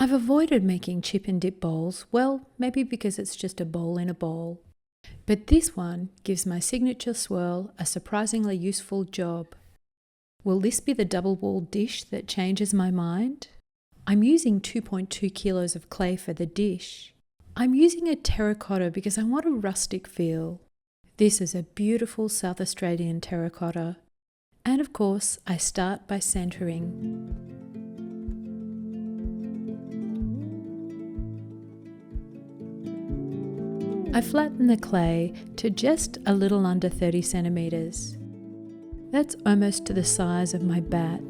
I've avoided making chip and dip bowls, well, maybe because it's just a bowl in a bowl. But this one gives my signature swirl a surprisingly useful job. Will this be the double-walled dish that changes my mind? I'm using 2.2 kilos of clay for the dish. I'm using a terracotta because I want a rustic feel. This is a beautiful South Australian terracotta. And of course, I start by centering. I flatten the clay to just a little under 30 centimeters. That's almost to the size of my bat.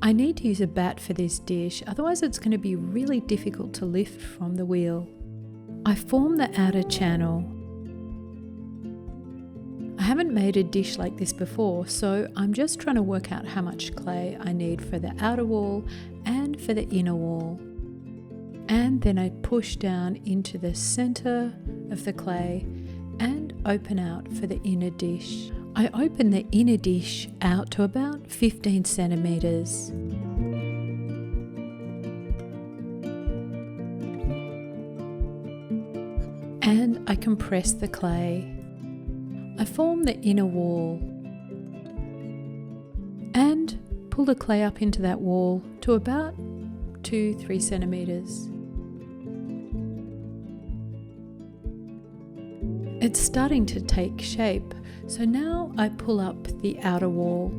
I need to use a bat for this dish, otherwise it's going to be really difficult to lift from the wheel. I form the outer channel. I haven't made a dish like this before, so I'm just trying to work out how much clay I need for the outer wall and for the inner wall. And then I push down into the center of the clay and open out for the inner dish. I open the inner dish out to about 15 centimeters. And I compress the clay. I form the inner wall and pull the clay up into that wall to about 2-3 centimeters. It's starting to take shape, so now I pull up the outer wall.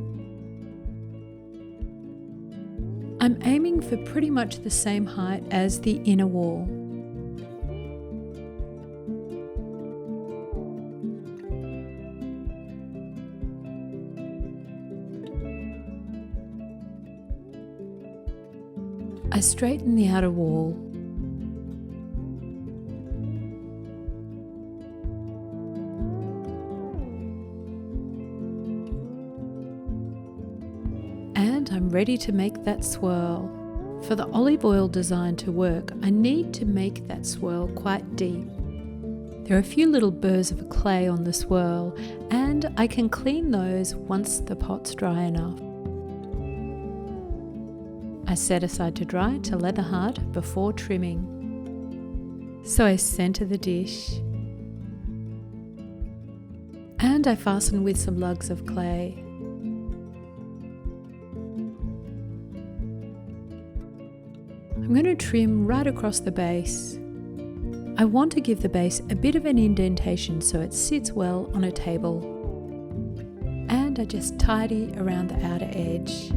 I'm aiming for pretty much the same height as the inner wall. I straighten the outer wall. And I'm ready to make that swirl. For the olive oil design to work, I need to make that swirl quite deep. There are a few little burrs of clay on the swirl, and I can clean those once the pot's dry enough. I set aside to dry to leather hard before trimming. So I center the dish. And I fasten with some lugs of clay. I'm going to trim right across the base. I want to give the base a bit of an indentation so it sits well on a table. And I just tidy around the outer edge.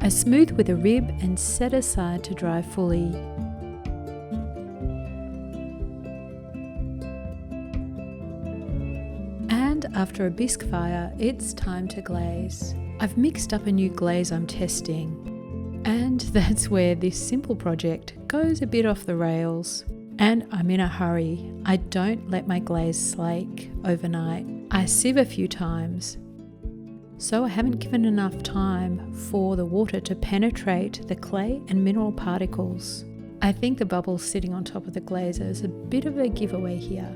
I smooth with a rib and set aside to dry fully. And after a bisque fire, it's time to glaze. I've mixed up a new glaze I'm testing. And that's where this simple project goes a bit off the rails. And I'm in a hurry. I don't let my glaze slake overnight. I sieve a few times. So I haven't given enough time for the water to penetrate the clay and mineral particles. I think the bubbles sitting on top of the glaze is a bit of a giveaway here.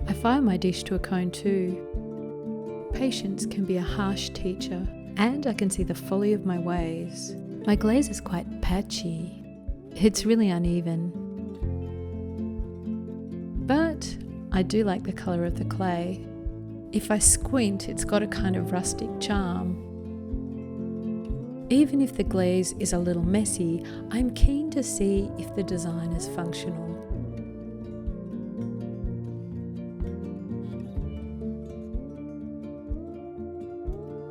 I fire my dish to a cone too. Patience can be a harsh teacher, and I can see the folly of my ways. My glaze is quite patchy. It's really uneven. But I do like the colour of the clay. If I squint, it's got a kind of rustic charm. Even if the glaze is a little messy, I'm keen to see if the design is functional.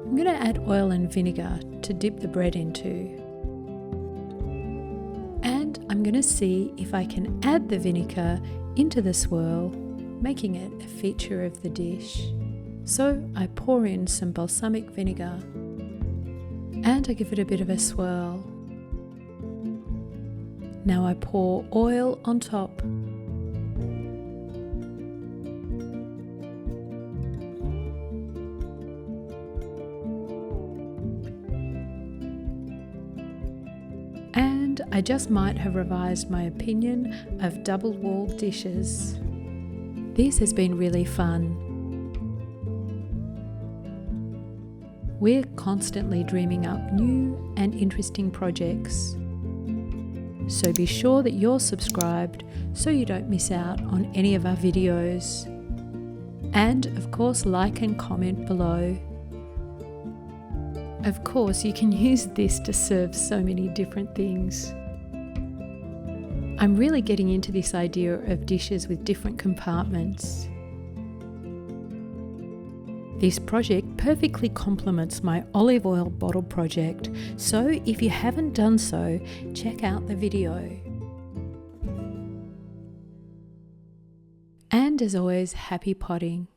I'm going to add oil and vinegar to dip the bread into. And I'm going to see if I can add the vinegar into the swirl, making it a feature of the dish. So I pour in some balsamic vinegar and I give it a bit of a swirl. Now I pour oil on top. I just might have revised my opinion of double-walled dishes. This has been really fun. We're constantly dreaming up new and interesting projects. So be sure that you're subscribed so you don't miss out on any of our videos. And of course, like and comment below. Of course, you can use this to serve so many different things. I'm really getting into this idea of dishes with different compartments. This project perfectly complements my olive oil bottle project, so if you haven't done so, check out the video. And as always, happy potting.